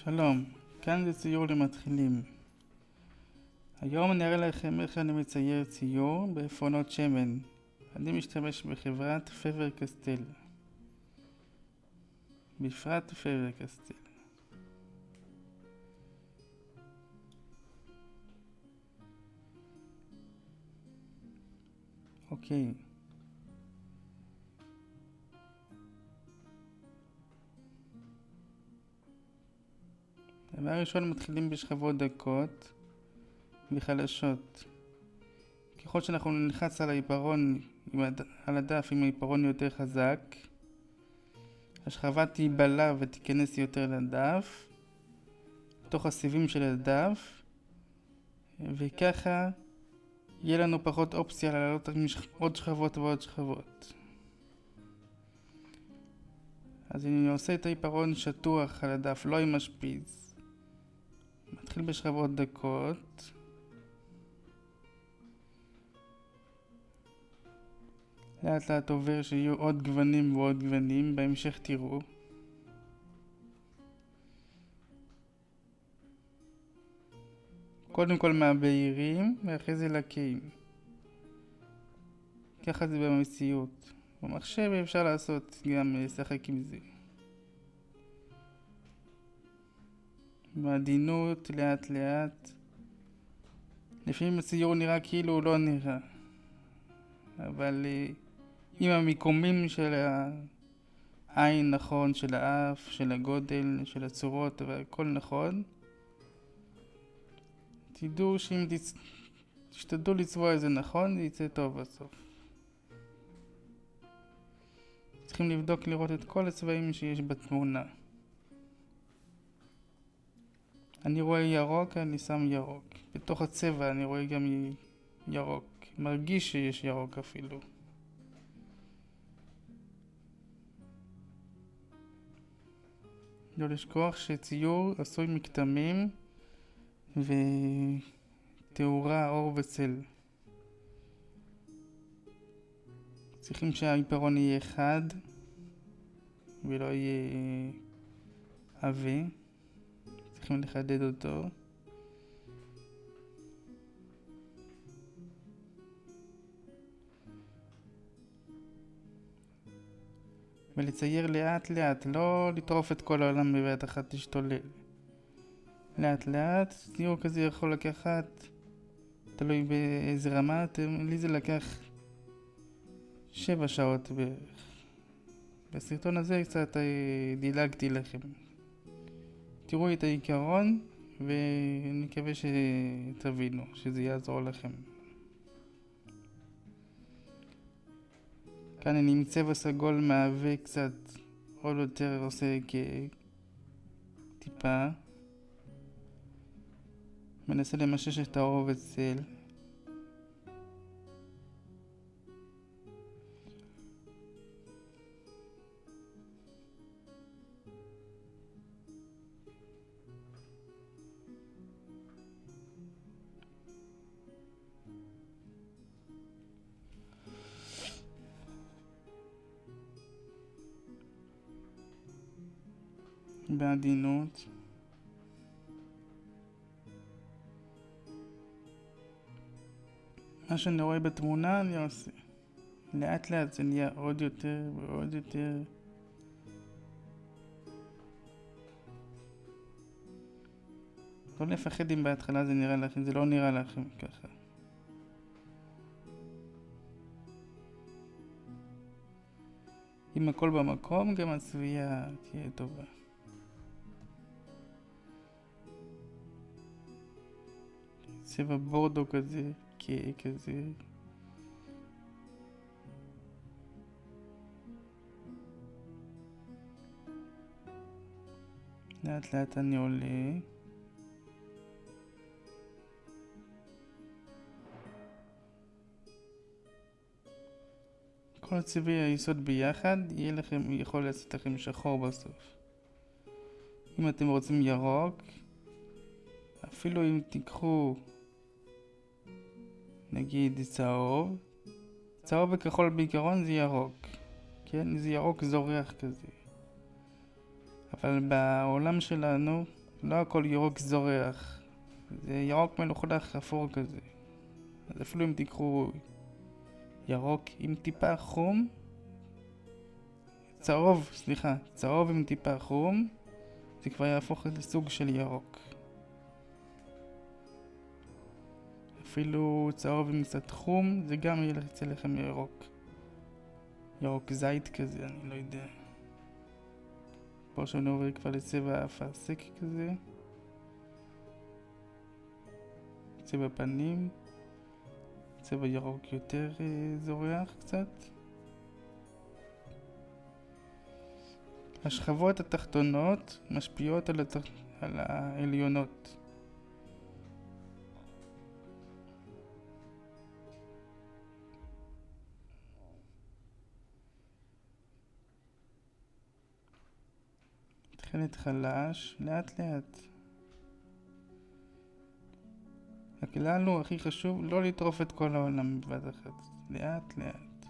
שלום, כאן זה ציור למתחילים. היום אני אראה לכם איך אני מצייר ציור בעפרונות שמן. אני משתמש בחברת פבר קסטל. בפרט פבר קסטל. אוקיי. דבר ראשון מתחילים בשכבות דקות וחלשות. ככל שאנחנו נלחץ על העיפרון, על הדף עם העיפרון יותר חזק, השכבה תיבלע ותיכנס יותר לדף, בתוך הסיבים של הדף, וככה יהיה לנו פחות אופציה לעלות עוד שכבות ועוד שכבות. אז אני עושה את העיפרון שטוח על הדף, לא עם משפיץ. מתחיל בשכבות דקות. לאט לאט עובר שיהיו עוד גוונים ועוד גוונים, בהמשך תראו. קודם כל מהבהירים ואחרי זה לקיים. ככה זה במציאות. במחשב אפשר לעשות גם לשחק עם זה. בעדינות, לאט לאט. לפעמים הציור נראה כאילו הוא לא נראה. אבל עם המיקומים של העין נכון, של האף, של הגודל, של הצורות, והכל נכון, תדעו שאם תשתדלו לצבוע את זה נכון, זה יצא טוב בסוף. צריכים לבדוק לראות את כל הצבעים שיש בתמונה. אני רואה ירוק, אני שם ירוק. בתוך הצבע אני רואה גם ירוק. מרגיש שיש ירוק אפילו. לא לשכוח שציור עשוי מכתמים ותאורה, אור וצל. צריכים שהעיפרון יהיה חד ולא יהיה עבה. צריכים לחדד אותו. ולצייר לאט לאט, לא לטרוף את כל העולם בבת אחת, תשתולל. לאט לאט, ציור כזה יכול לקחת, תלוי באיזה רמה, לי זה לקח 7 שעות בערך. בסרטון הזה קצת דילגתי לכם. תראו את העיקרון ואני מקווה שתבינו, שזה יעזור לכם. כאן אני עם צבע סגול מהווה קצת עוד יותר, עושה כטיפה. מנסה למשש את האור וצל. בעדינות. מה שאני רואה בתמונה אני עושה. לאט לאט זה נהיה עוד יותר ועוד יותר. לא לפחד אם בהתחלה זה נראה לכם, זה לא נראה לכם ככה. אם הכל במקום, גם הצביעה תהיה טובה. צבע בורדו כזה, כזה. לאט לאט אני עולה. כל צבעי היסוד ביחד יכול לעשות לכם שחור בסוף. אם אתם רוצים ירוק, אפילו אם תיקחו נגיד צהוב וכחול בעיקרון זה ירוק, כן? זה ירוק זורח כזה. אבל בעולם שלנו לא הכל ירוק זורח, זה ירוק מלוכלך אפור כזה. אז אפילו אם תיקחו ירוק עם טיפה חום, צהוב עם טיפה חום, זה כבר יהפוך לסוג של ירוק. אפילו צהוב עם קצת חום, זה גם יצא לכם ירוק. ירוק זית כזה, אני לא יודע. פה שאני עובר כבר לצבע אפרסק כזה. צבע פנים. צבע ירוק יותר זורח קצת. השכבות התחתונות משפיעות על העליונות. תחילת חלש, לאט לאט. הכלל הוא הכי חשוב לא לטרוף את כל העולם בבת אחת. לאט לאט.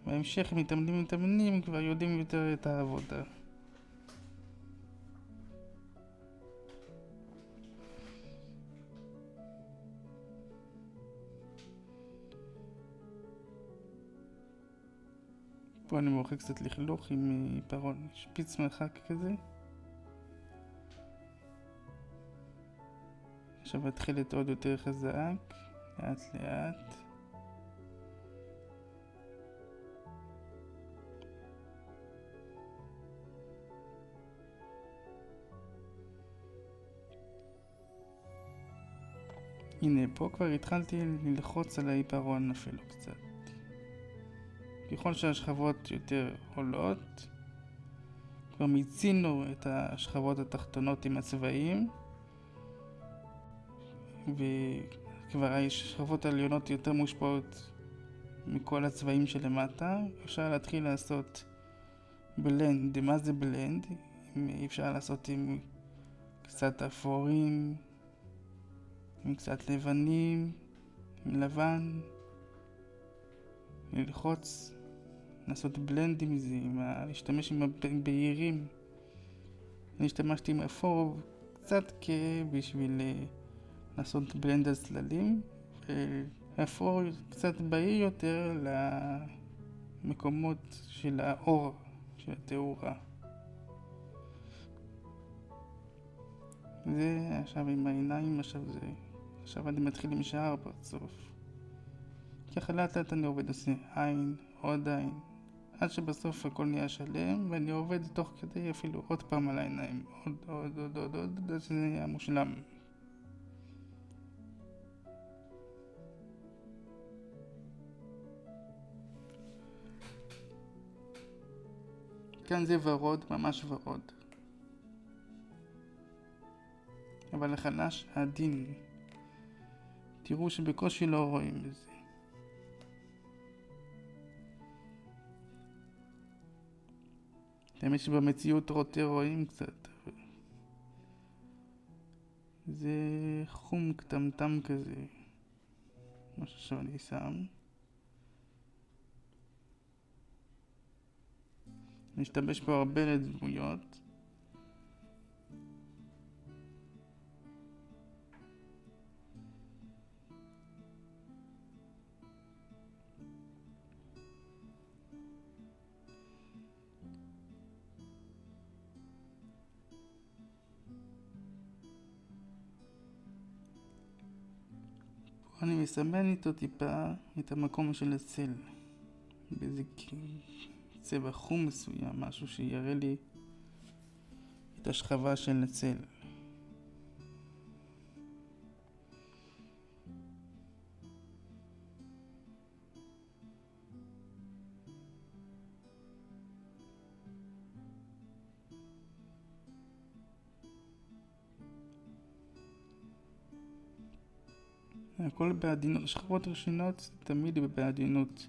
בהמשך מתאמנים כבר יודעים יותר את העבודה. פה אני מורחק קצת לכלוך עם עיפרון שפיץ מרחק כזה. עכשיו התחילת עוד יותר חזק, לאט לאט. הנה, פה כבר התחלתי ללחוץ על העיפרון אפילו קצת. ככל שהשכבות יותר עולות, כבר מיצינו את השכבות התחתונות עם הצבעים, וכבר השכבות העליונות יותר מושפעות מכל הצבעים שלמטה. אפשר להתחיל לעשות בלנד. מה זה בלנד? אפשר לעשות עם קצת אפורים, עם קצת לבנים, עם לבן, ללחוץ, לעשות בלנד עם זה, להשתמש עם הבהירים. אני השתמשתי עם אפור קצת בשביל לעשות בלנד על צללים, ואפור קצת בהיר יותר למקומות של האור, של התאורה. זה עכשיו עם העיניים, עכשיו אני מתחיל עם שער פרצוף. ככה לאט לאט אני עובד, עושה עין, עוד עין, עד שבסוף הכל נהיה שלם, ואני עובד תוך כדי אפילו עוד פעם על העיניים, עוד, עד שזה נהיה מושלם. כאן זה ורוד, ממש ורוד. אבל החלש עדין. תראו שבקושי לא רואים את זה. האמת שבמציאות רואים קצת. זה חום קטמטם כזה. מה שעכשיו אני שם. נשתמש פה הרבה לדמויות. אני מסמן איתו טיפה את המקום של הצל באיזה צבע חום מסוים, משהו שיראה לי את השכבה של הצל. הכל בעדינות, שכבות ראשונות תמיד בעדינות.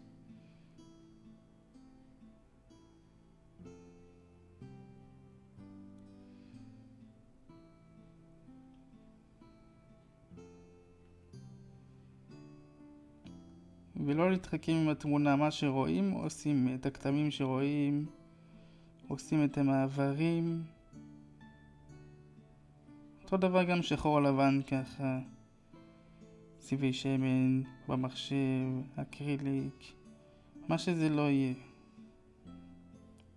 ולא להתחכם עם התמונה, מה שרואים עושים, את הכתמים שרואים, עושים את המעברים. אותו דבר גם שחור לבן ככה, צבעי שמן, במחשב, אקריליק, מה שזה לא יהיה.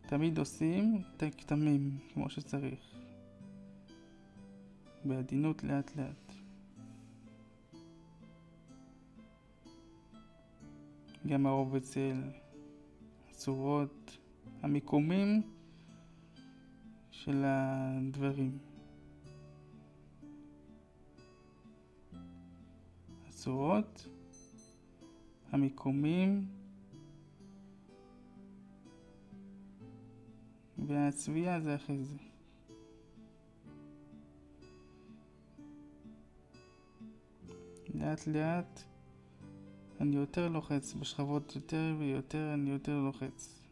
תמיד עושים את הכתמים כמו שצריך. בעדינות לאט לאט. גם הרובצל, הצורות, המיקומים של הדברים. הצורות, המיקומים והצביעה זה אחרי זה. לאט לאט אני יותר לוחץ, בשכבות יותר ויותר אני יותר לוחץ.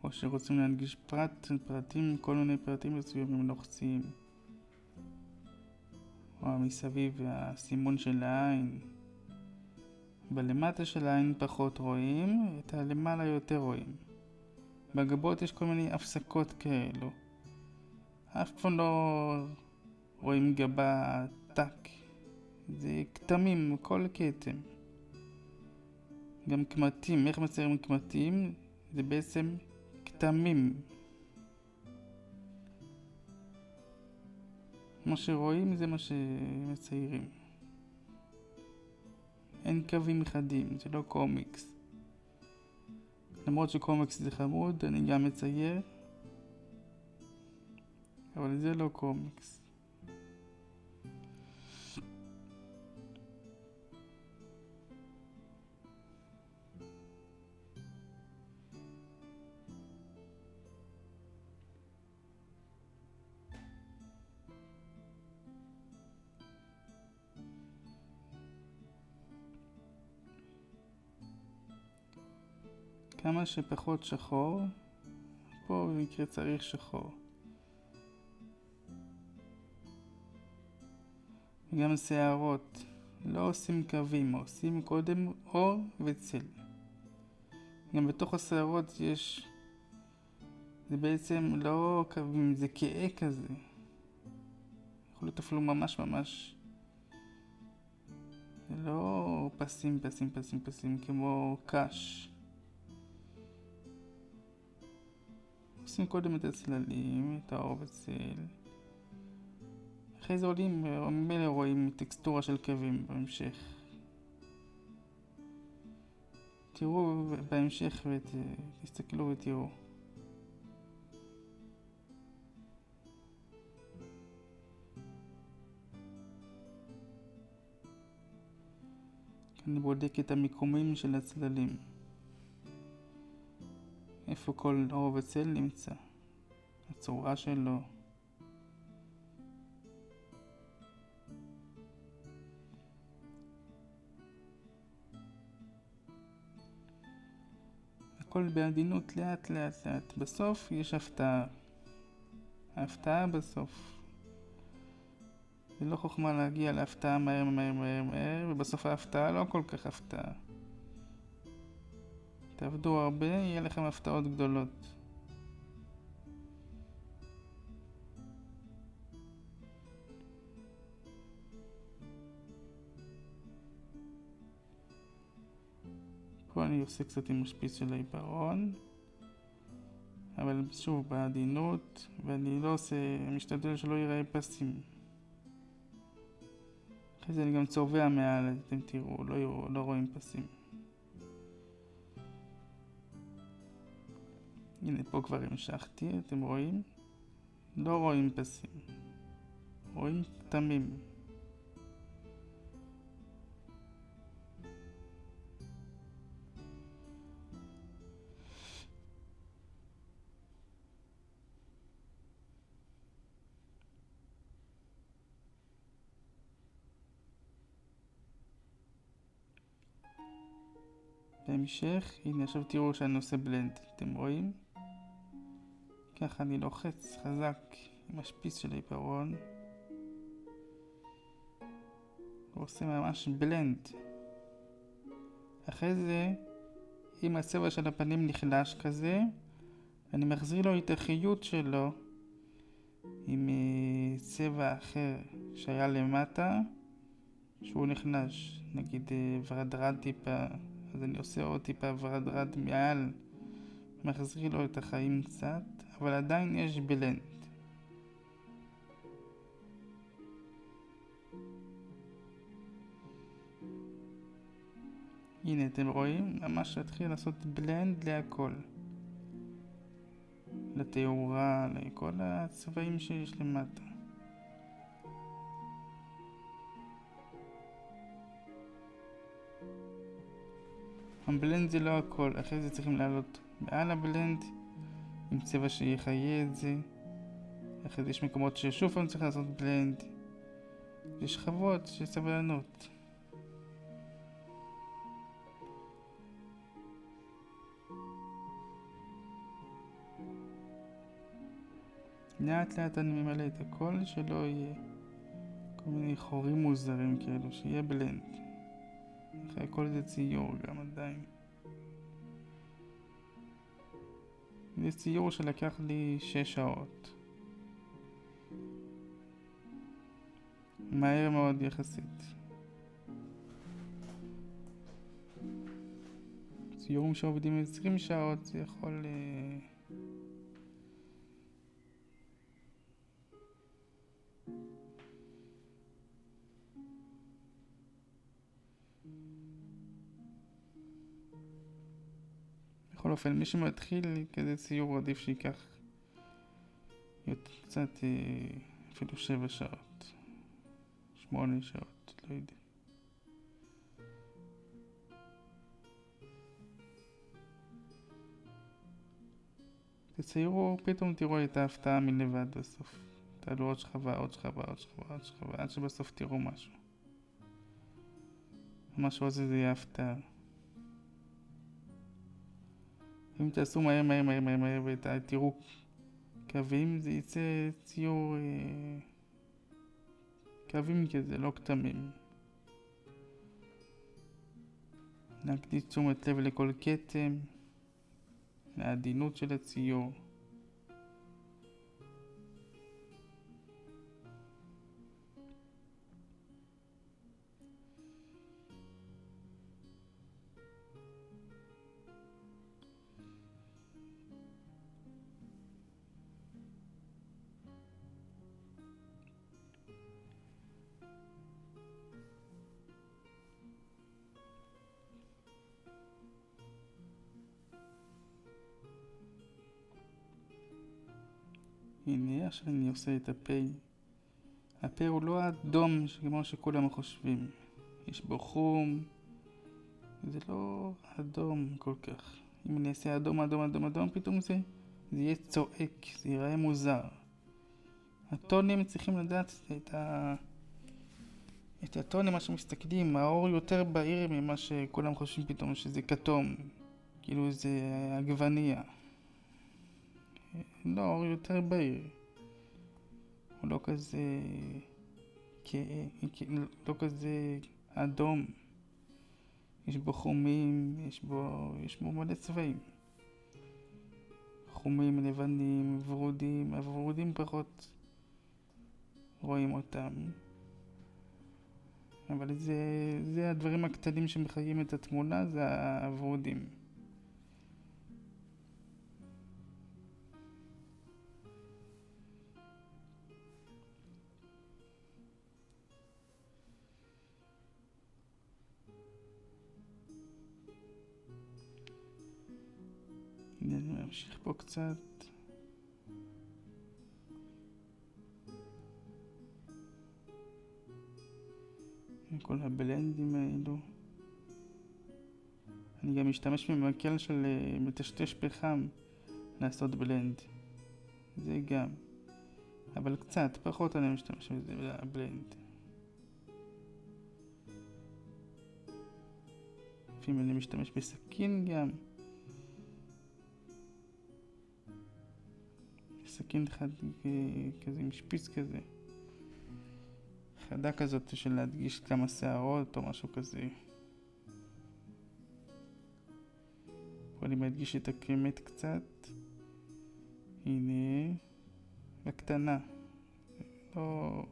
או שרוצים להנגיש פרטים, כל מיני פרטים מסוימים לוחצים. או מסביב הסימון של העין. בלמטה של העין פחות רואים, את הלמעלה יותר רואים. בגבות יש כל מיני הפסקות כאלו. אף פעם לא רואים גבה טק. זה כתמים, כל כתם. גם קמטים, איך מציירים קמטים? זה בעצם כתמים. מה שרואים זה מה שמציירים. אין קווים חדים, זה לא קומיקס. למרות שקומיקס זה חמוד, אני גם מצייר. אבל זה לא קומיקס. כמה שפחות שחור, פה במקרה צריך שחור. וגם שערות, לא עושים קווים, עושים קודם אור וצל. גם בתוך השערות יש, זה בעצם לא קווים, זה כאה כזה. יכול להיות אפילו ממש ממש, זה לא פסים פסים פסים פסים כמו קש. עושים קודם את הצללים, את האור וצל. אחרי זה עולים, ממילא רואים טקסטורה של קווים בהמשך. תראו בהמשך ותסתכלו ותראו. אני בודק את המיקומים של הצללים. איפה כל אור וצל נמצא. הצורה שלו. הכל בעדינות לאט לאט לאט. בסוף יש הפתעה. ההפתעה בסוף. זה לא חוכמה להגיע להפתעה מהר מהר מהר מהר, ובסוף ההפתעה לא כל כך הפתעה. תעבדו הרבה, יהיה לכם הפתעות גדולות. פה אני עושה קצת עם משפיץ של העיפרון, אבל שוב בעדינות, ואני לא עושה, משתדל שלא ייראה פסים. אחרי זה אני גם צובע מעל, אתם תראו, לא רואים פסים. הנה פה כבר המשכתי, אתם רואים? לא רואים פסים. רואים כתמים. בהמשך, הנה עכשיו תראו שאני עושה בלנד, אתם רואים? ככה אני לוחץ חזק עם השפיץ של העיפרון, ועושה ממש בלנד. אחרי זה, אם הצבע של הפנים נחלש כזה, אני מחזיר לו את החיות שלו עם צבע אחר שהיה למטה, שהוא נחלש, נגיד ורדרד טיפה, אז אני עושה עוד טיפה ורדרד מעל, מחזיר לו את החיים קצת, אבל עדיין יש בלנד. הנה אתם רואים, ממש להתחיל לעשות בלנד להכל, לתאורה, לכל הצבעים שיש למטה. הבלנד זה לא הכל, אחרי זה צריכים לעלות מעל הבלנד עם צבע שיחיה את זה. אחרי זה יש מקומות ששוב פעם צריך לעשות בלנד. יש שכבות של סבלנות. לאט לאט אני ממלא את הכל, שלא יהיה כל מיני חורים מוזרים כאלו, שיהיה בלנד. אחרי הכל זה ציור גם עדיין. זה ציור שלקח לי 6 שעות. מהר מאוד יחסית. ציורים שעובדים 20 שעות זה יכול... בכל אופן, מי שמתחיל כזה ציור עדיף שיקח קצת אפילו 7 שעות, 8 שעות, לא יודע. תציירו, פתאום תראו את ההפתעה מלבד בסוף. תעלו עוד שכבה, עוד שכבה, עוד שכבה, עוד שכבה, עד שבסוף תראו משהו. המשהו הזה זה יהיה הפתעה. אם תעשו מהר מהר מהר מהר מהר ותראו קווים, זה יצא ציור קווים כזה, לא כתמים. להקדיש תשומת לב לכל כתם, לעדינות של הציור. הנה, עכשיו אני עושה את הפה. הפה הוא לא האדום כמו שכולם חושבים. יש בו חום. זה לא אדום כל כך. אם אני אעשה אדום, אדום, אדום, אדום, פתאום זה יהיה צועק. זה ייראה מוזר. הטונים צריכים לדעת את הטונים, מה שמסתכלים. האור יותר בהיר ממה שכולם חושבים פתאום שזה כתום. כאילו זה עגבניה. לא, אור יותר בהיר. הוא לא כזה... לא כזה אדום. יש בו חומים, יש בו מלא צבעים. חומים, לבנים, ורודים. הוורודים פחות רואים אותם. אבל זה הדברים הקטנים שמחיים את התמונה, זה הוורודים. אני ממשיך פה קצת. כל הבלנדים האלו. אני גם משתמש במקל של מטשטש פחם לעשות בלנד. זה גם. אבל קצת, פחות אני משתמש בזה בלנד. לפעמים אני משתמש בסכין גם. סכין כזה עם שפיץ כזה. חדה כזאת של להדגיש כמה שערות או משהו כזה. פה אני מדגיש את הקמת קצת. הנה. בקטנה. לא...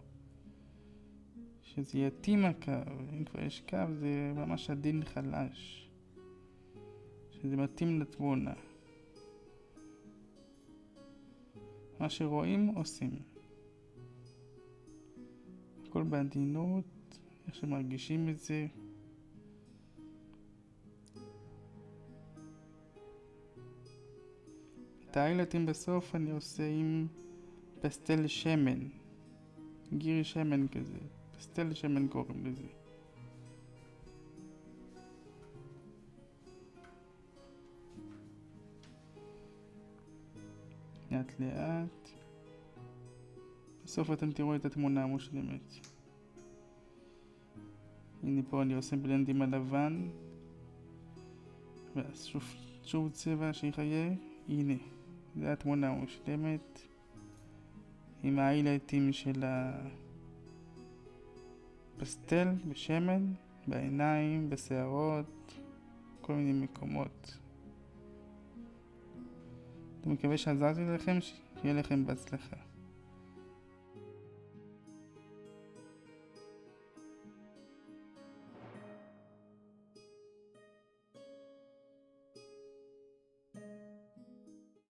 שזה יתאים הקו. אם כבר יש קו זה ממש עדין חלש. שזה מתאים לתמונה. מה שרואים עושים. הכל בעדינות, איך שמרגישים את זה. את ההיילייטים בסוף אני עושה עם פסטל שמן. גירי שמן כזה. פסטל שמן קוראים לזה. לאט לאט. בסוף אתם תראו את התמונה המושלמת. הנה פה אני עושה בלנד עם הלבן. ואז שוב צבע שיחיה. הנה. זו התמונה המושלמת. עם ההיילייטים של הפסטל בשמן, בעיניים, בשערות, כל מיני מקומות. אני מקווה שעזרתי לכם, שיהיה לכם בהצלחה.